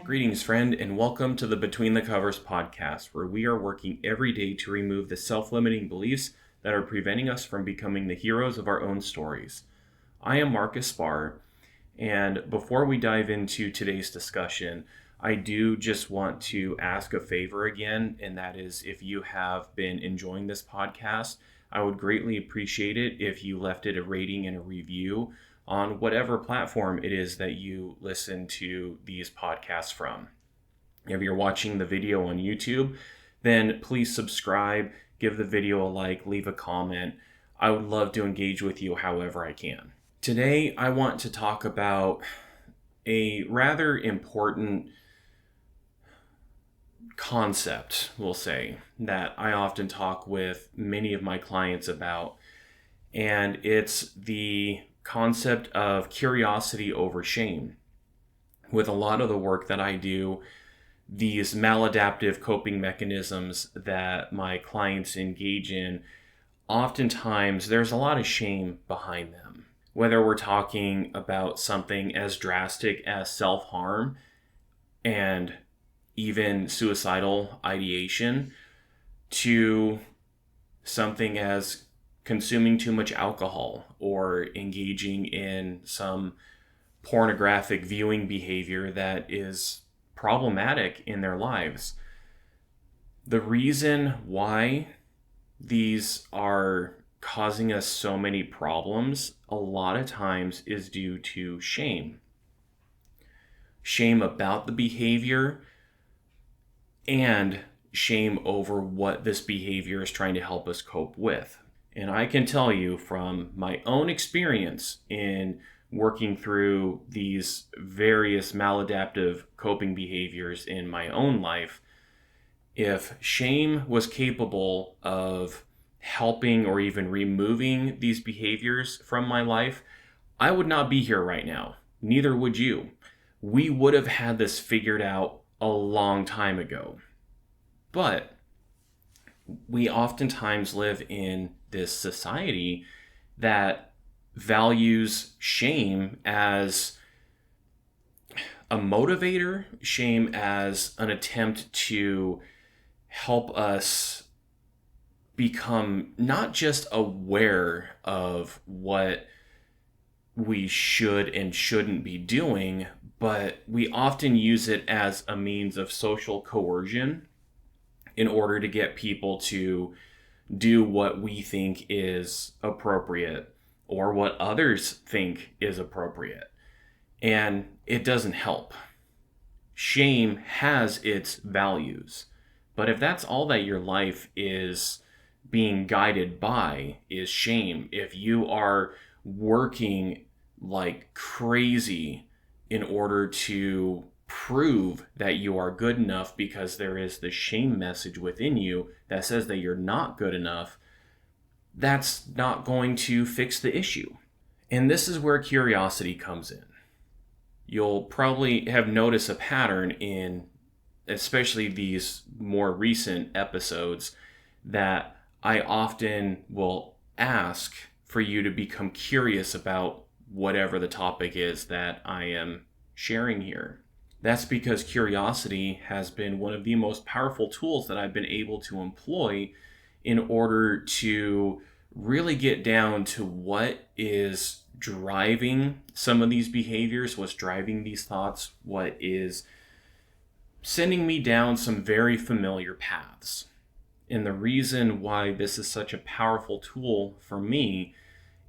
Greetings, friend, and welcome to the Between the Covers podcast, where we are working every day to remove the self-limiting beliefs that are preventing us from becoming the heroes of our own stories. I am Marcus Spar, and before we dive into today's discussion, I do just want to ask a favor again, and that is if you have been enjoying this podcast, I would greatly appreciate it if you left it a rating and a review on whatever platform it is that you listen to these podcasts from. If you're watching the video on YouTube, then please subscribe, give the video a like, leave a comment. I would love to engage with you however I can. Today, I want to talk about a rather important concept, we'll say, that I often talk with many of my clients about, and it's the concept of curiosity over shame. With a lot of the work that I do, these maladaptive coping mechanisms that my clients engage in, oftentimes there's a lot of shame behind them. Whether we're talking about something as drastic as self-harm and even suicidal ideation, to something as consuming too much alcohol or engaging in some pornographic viewing behavior that is problematic in their lives. The reason why these are causing us so many problems a lot of times is due to shame. Shame about the behavior and shame over what this behavior is trying to help us cope with. And I can tell you from my own experience in working through these various maladaptive coping behaviors in my own life, if shame was capable of helping or even removing these behaviors from my life, I would not be here right now. Neither would you. We would have had this figured out a long time ago. But we oftentimes live in this society that values shame as a motivator, shame as an attempt to help us become not just aware of what we should and shouldn't be doing, but we often use it as a means of social coercion in order to get people to do what we think is appropriate or what others think is appropriate. And it doesn't help. Shame has its values. But if that's all that your life is being guided by is shame, if you are working like crazy in order to prove that you are good enough because there is the shame message within you that says that you're not good enough, that's not going to fix the issue. And this is where curiosity comes in. You'll probably have noticed a pattern in especially these more recent episodes that I often will ask for you to become curious about whatever the topic is that I am sharing here. That's because curiosity has been one of the most powerful tools that I've been able to employ in order to really get down to what is driving some of these behaviors, what's driving these thoughts, what is sending me down some very familiar paths. And the reason why this is such a powerful tool for me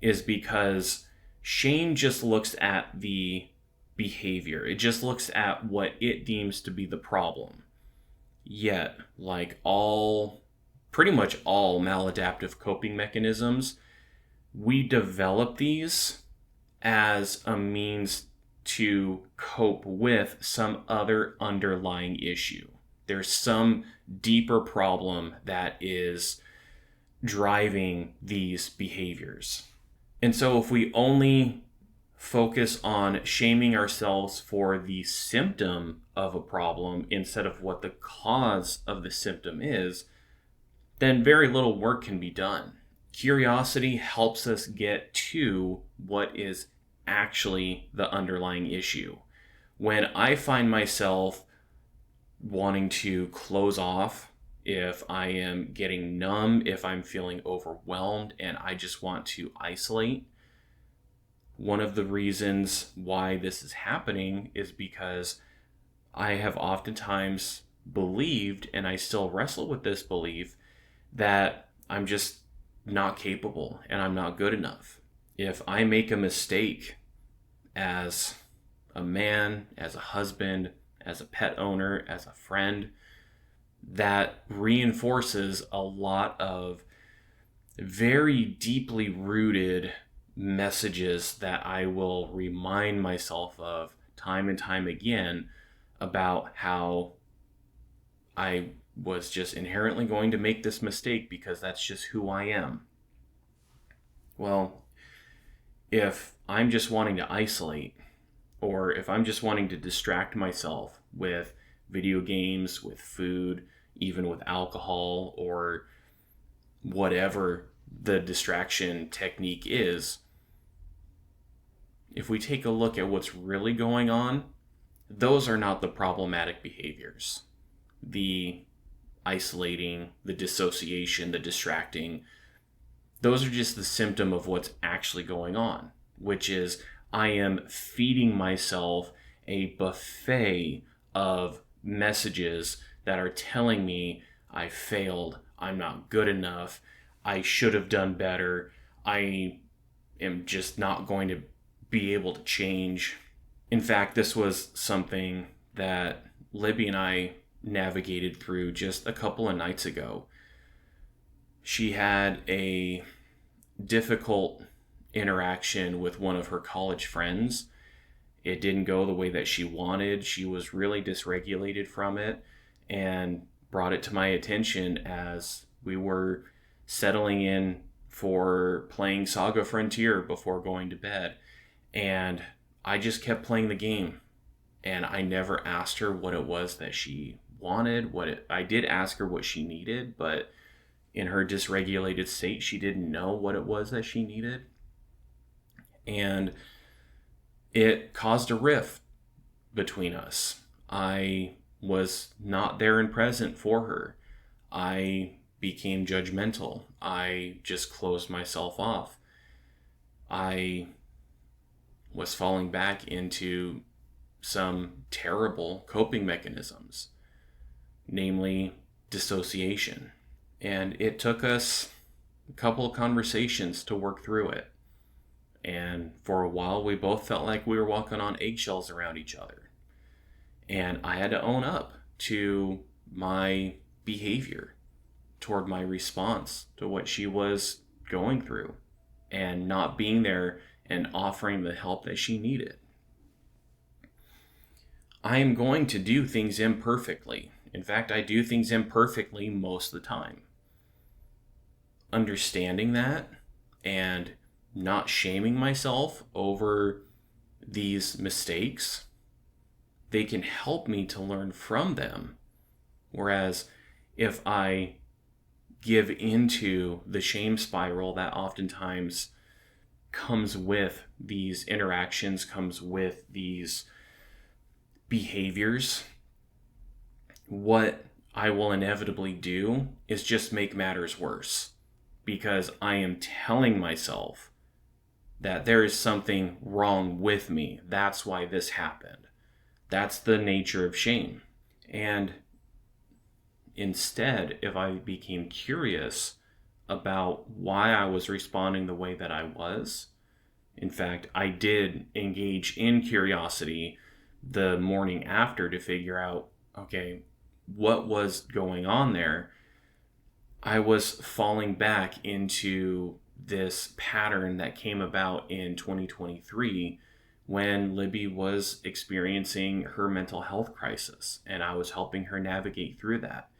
is because shame just looks at the behavior. It just looks at what it deems to be the problem. Yet, like pretty much all maladaptive coping mechanisms, we develop these as a means to cope with some other underlying issue. There's some deeper problem that is driving these behaviors. And so if we only focus on shaming ourselves for the symptom of a problem instead of what the cause of the symptom is, then very little work can be done. Curiosity helps us get to what is actually the underlying issue. When I find myself wanting to close off, if I am getting numb, if I'm feeling overwhelmed and I just want to isolate. One of the reasons why this is happening is because I have oftentimes believed, and I still wrestle with this belief, that I'm just not capable and I'm not good enough. If I make a mistake as a man, as a husband, as a pet owner, as a friend, that reinforces a lot of very deeply rooted messages that I will remind myself of time and time again about how I was just inherently going to make this mistake because that's just who I am. Well, if I'm just wanting to isolate, or if I'm just wanting to distract myself with video games, with food, even with alcohol, or whatever the distraction technique is, if we take a look at what's really going on, those are not the problematic behaviors. The isolating, the dissociation, the distracting, those are just the symptom of what's actually going on, which is I am feeding myself a buffet of messages that are telling me I failed, I'm not good enough, I should have done better, I am just not going to be able to change. In fact, this was something that Libby and I navigated through just a couple of nights ago. She had a difficult interaction with one of her college friends. It didn't go the way that she wanted. She was really dysregulated from it and brought it to my attention as we were settling in for playing Saga Frontier before going to bed. And I just kept playing the game. And I never asked her what it was that she wanted. I did ask her what she needed, but in her dysregulated state, she didn't know what it was that she needed. And it caused a rift between us. I was not there and present for her. I became judgmental. I just closed myself off. I was falling back into some terrible coping mechanisms, namely dissociation. And it took us a couple of conversations to work through it. And for a while, we both felt like we were walking on eggshells around each other. And I had to own up to my behavior toward my response to what she was going through and not being there and offering the help that she needed. I am going to do things imperfectly. In fact, I do things imperfectly most of the time. Understanding that and not shaming myself over these mistakes, they can help me to learn from them. Whereas if I give into the shame spiral that oftentimes comes with these interactions, comes with these behaviors, what I will inevitably do is just make matters worse, because I am telling myself that there is something wrong with me. That's why this happened. That's the nature of shame. And instead, if I became curious about why I was responding the way that I was, in fact, I did engage in curiosity the morning after to figure out, okay, what was going on there. I was falling back into this pattern that came about in 2023 when Libby was experiencing her mental health crisis, and I was helping her navigate through that.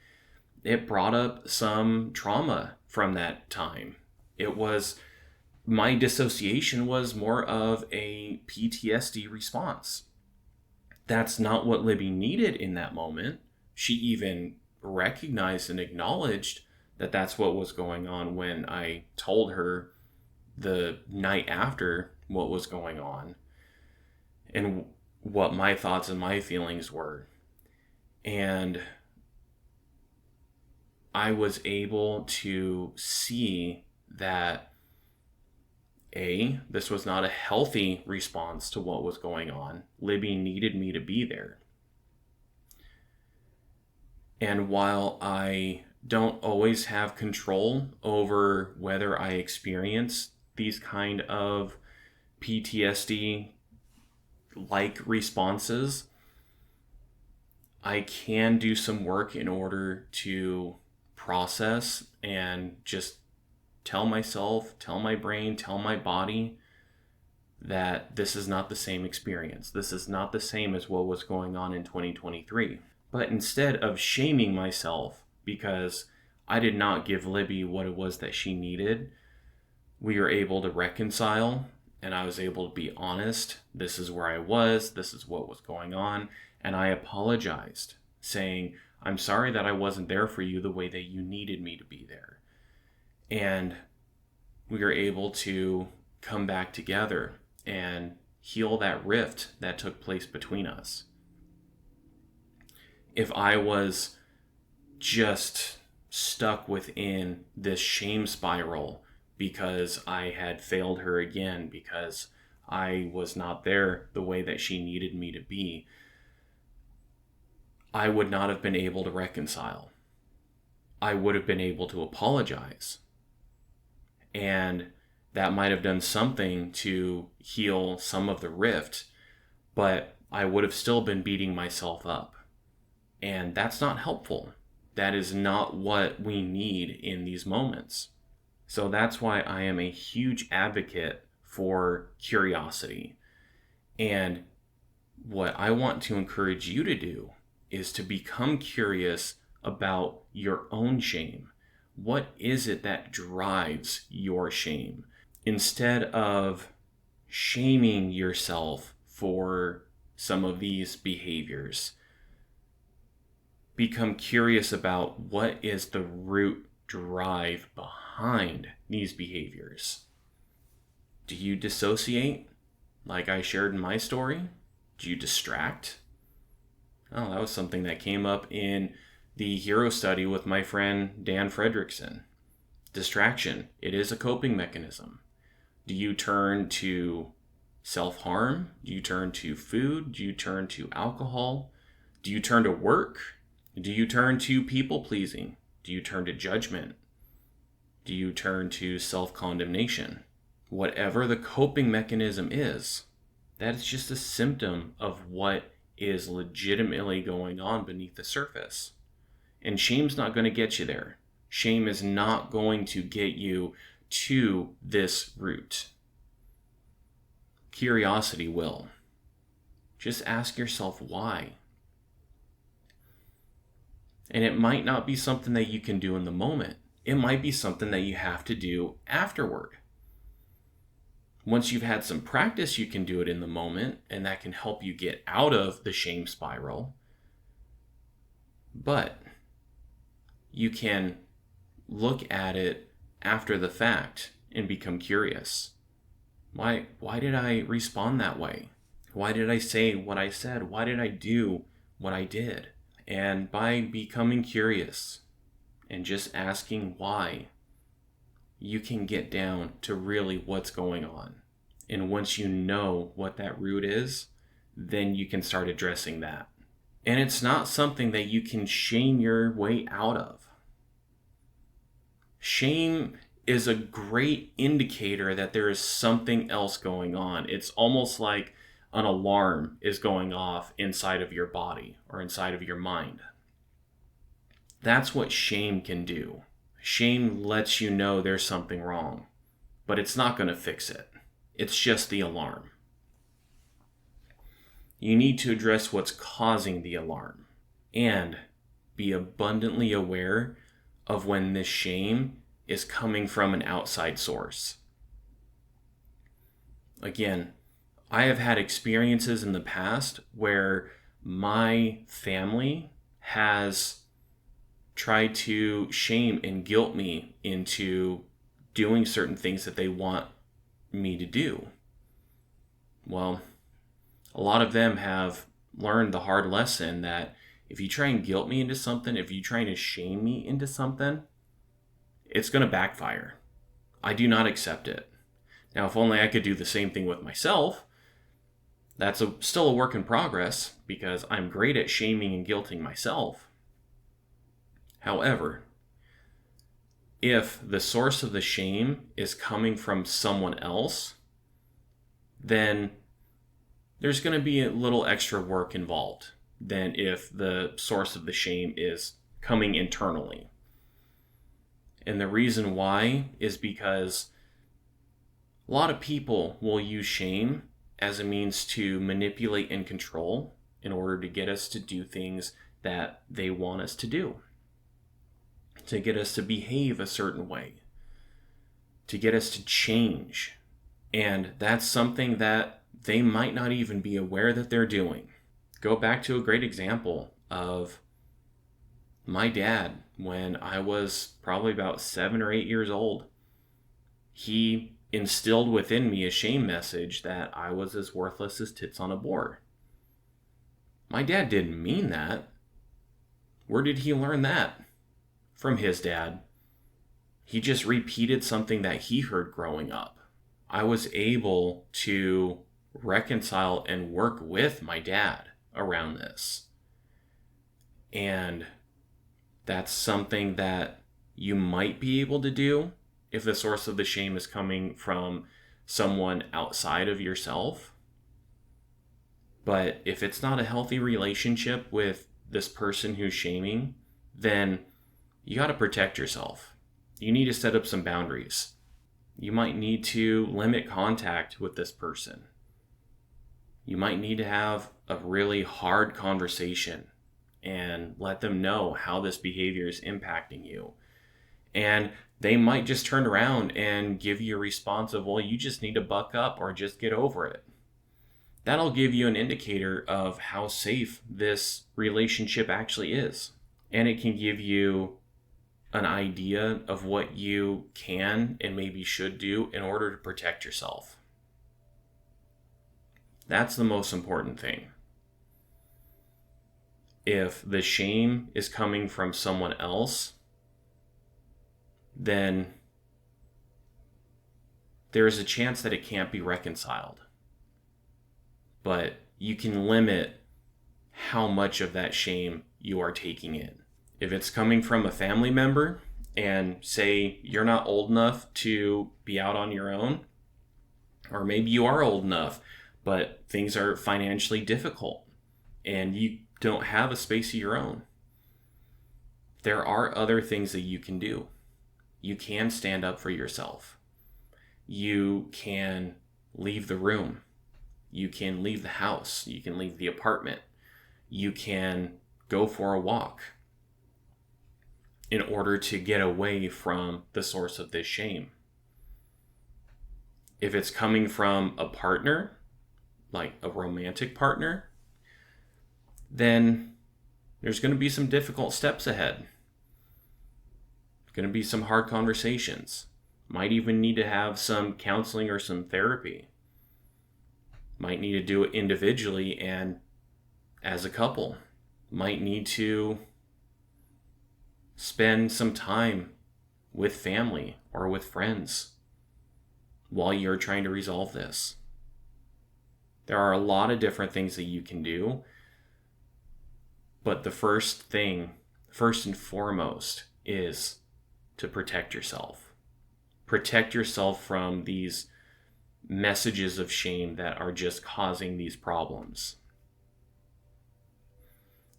It brought up some trauma from that time. My dissociation was more of a PTSD response. That's not what Libby needed in that moment. She even recognized and acknowledged that that's what was going on when I told her the night after what was going on and what my thoughts and my feelings were. And I was able to see that this was not a healthy response to what was going on. Libby needed me to be there. And while I don't always have control over whether I experience these kind of PTSD like responses, I can do some work in order to process and just tell myself, tell my brain, tell my body that this is not the same experience. This is not the same as what was going on in 2023. But instead of shaming myself because I did not give Libby what it was that she needed, we were able to reconcile, and I was able to be honest. This is where I was. This is what was going on. And I apologized, saying, I'm sorry that I wasn't there for you the way that you needed me to be there. And we were able to come back together and heal that rift that took place between us. If I was just stuck within this shame spiral because I had failed her again, because I was not there the way that she needed me to be, I would not have been able to reconcile. I would have been able to apologize. And that might have done something to heal some of the rift, but I would have still been beating myself up. And that's not helpful. That is not what we need in these moments. So that's why I am a huge advocate for curiosity. And what I want to encourage you to do is to become curious about your own shame. What is it that drives your shame? Instead of shaming yourself for some of these behaviors, become curious about what is the root drive behind these behaviors. Do you dissociate, like I shared in my story? Do you distract? Oh, that was something that came up in the hero study with my friend Dan Fredrickson. Distraction, it is a coping mechanism. Do you turn to self-harm? Do you turn to food? Do you turn to alcohol? Do you turn to work? Do you turn to people-pleasing? Do you turn to judgment? Do you turn to self-condemnation? Whatever the coping mechanism is, that is just a symptom of what is legitimately going on beneath the surface. And shame's not going to get you there. Shame is not going to get you to this root. Curiosity will. Just ask yourself why. And it might not be something that you can do in the moment. It might be something that you have to do afterward. Once you've had some practice, you can do it in the moment, and that can help you get out of the shame spiral. But you can look at it after the fact and become curious. Why did I respond that way? Why did I say what I said? Why did I do what I did? And by becoming curious and just asking why, you can get down to really what's going on. And once you know what that root is, then you can start addressing that. And it's not something that you can shame your way out of. Shame is a great indicator that there is something else going on. It's almost like an alarm is going off inside of your body or inside of your mind. That's what shame can do. Shame lets you know there's something wrong, but it's not going to fix it. It's just the alarm. You need to address what's causing the alarm and be abundantly aware of when this shame is coming from an outside source. Again, I have had experiences in the past where my family has tried to shame and guilt me into doing certain things that they want me to do. Well, a lot of them have learned the hard lesson that if you try and guilt me into something, if you try to shame me into something, it's going to backfire. I do not accept it. Now, if only I could do the same thing with myself. That's still a work in progress because I'm great at shaming and guilting myself. However, if the source of the shame is coming from someone else, then there's going to be a little extra work involved than if the source of the shame is coming internally. And the reason why is because a lot of people will use shame as a means to manipulate and control in order to get us to do things that they want us to do, to get us to behave a certain way, to get us to change. And that's something that they might not even be aware that they're doing. Go back to a great example of my dad when I was probably about 7 or 8 years old. He instilled within me a shame message that I was as worthless as tits on a board. My dad didn't mean that. Where did he learn that? From his dad. He just repeated something that he heard growing up. I was able to reconcile and work with my dad around this. And that's something that you might be able to do if the source of the shame is coming from someone outside of yourself. But if it's not a healthy relationship with this person who's shaming, then you got to protect yourself. You need to set up some boundaries. You might need to limit contact with this person. You might need to have a really hard conversation and let them know how this behavior is impacting you. And they might just turn around and give you a response of, well, you just need to buck up or just get over it. That'll give you an indicator of how safe this relationship actually is. And it can give you an idea of what you can and maybe should do in order to protect yourself. That's the most important thing. If the shame is coming from someone else, then there is a chance that it can't be reconciled. But you can limit how much of that shame you are taking in. If it's coming from a family member, and say you're not old enough to be out on your own, or maybe you are old enough, but things are financially difficult, and you don't have a space of your own, there are other things that you can do. You can stand up for yourself. You can leave the room. You can leave the house. You can leave the apartment. You can go for a walk in order to get away from the source of this shame. If it's coming from a partner, like a romantic partner, then there's going to be some difficult steps ahead. Going to be some hard conversations. Might even need to have some counseling or some therapy. Might need to do it individually and as a couple. Might need to spend some time with family or with friends while you're trying to resolve this. There are a lot of different things that you can do, but the first and foremost, is to protect yourself. Protect yourself from these messages of shame that are just causing these problems.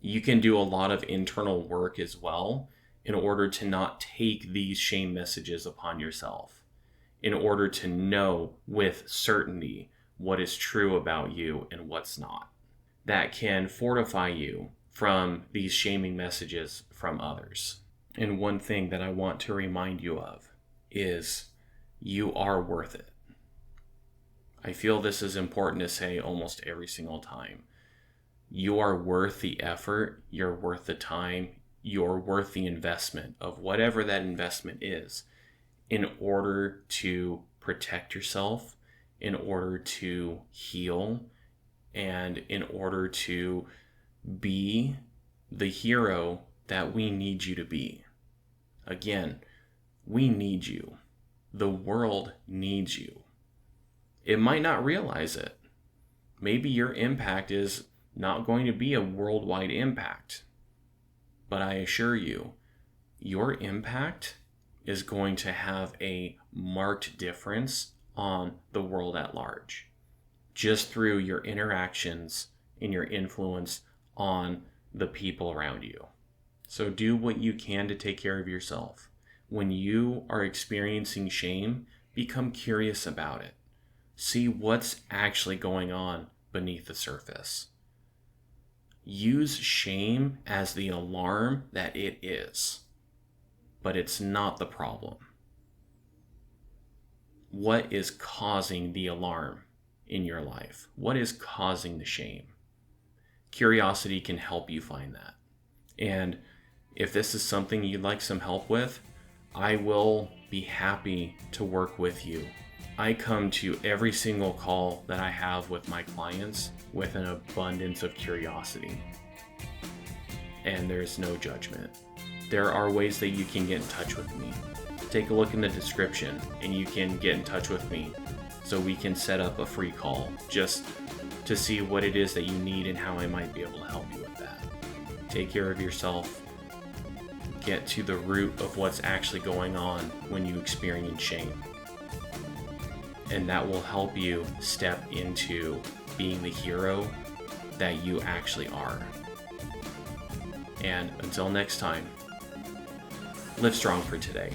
You can do a lot of internal work as well in order to not take these shame messages upon yourself, in order to know with certainty what is true about you and what's not. That can fortify you from these shaming messages from others. And one thing that I want to remind you of is you are worth it. I feel this is important to say almost every single time. You are worth the effort, you're worth the time, you're worth the investment of whatever that investment is in order to protect yourself, in order to heal, and in order to be the hero that we need you to be. Again, we need you. The world needs you. It might not realize it. Maybe your impact is not going to be a worldwide impact. But I assure you, your impact is going to have a marked difference on the world at large, just through your interactions and your influence on the people around you. So do what you can to take care of yourself. When you are experiencing shame, become curious about it. See what's actually going on beneath the surface. Use shame as the alarm that it is, but it's not the problem. What is causing the alarm in your life? What is causing the shame? Curiosity can help you find that. And if this is something you'd like some help with, I will be happy to work with you. I come to every single call that I have with my clients with an abundance of curiosity. And there's no judgment. There are ways that you can get in touch with me. Take a look in the description and you can get in touch with me so we can set up a free call just to see what it is that you need and how I might be able to help you with that. Take care of yourself. Get to the root of what's actually going on when you experience shame. And that will help you step into being the hero that you actually are. And until next time, live strong for today.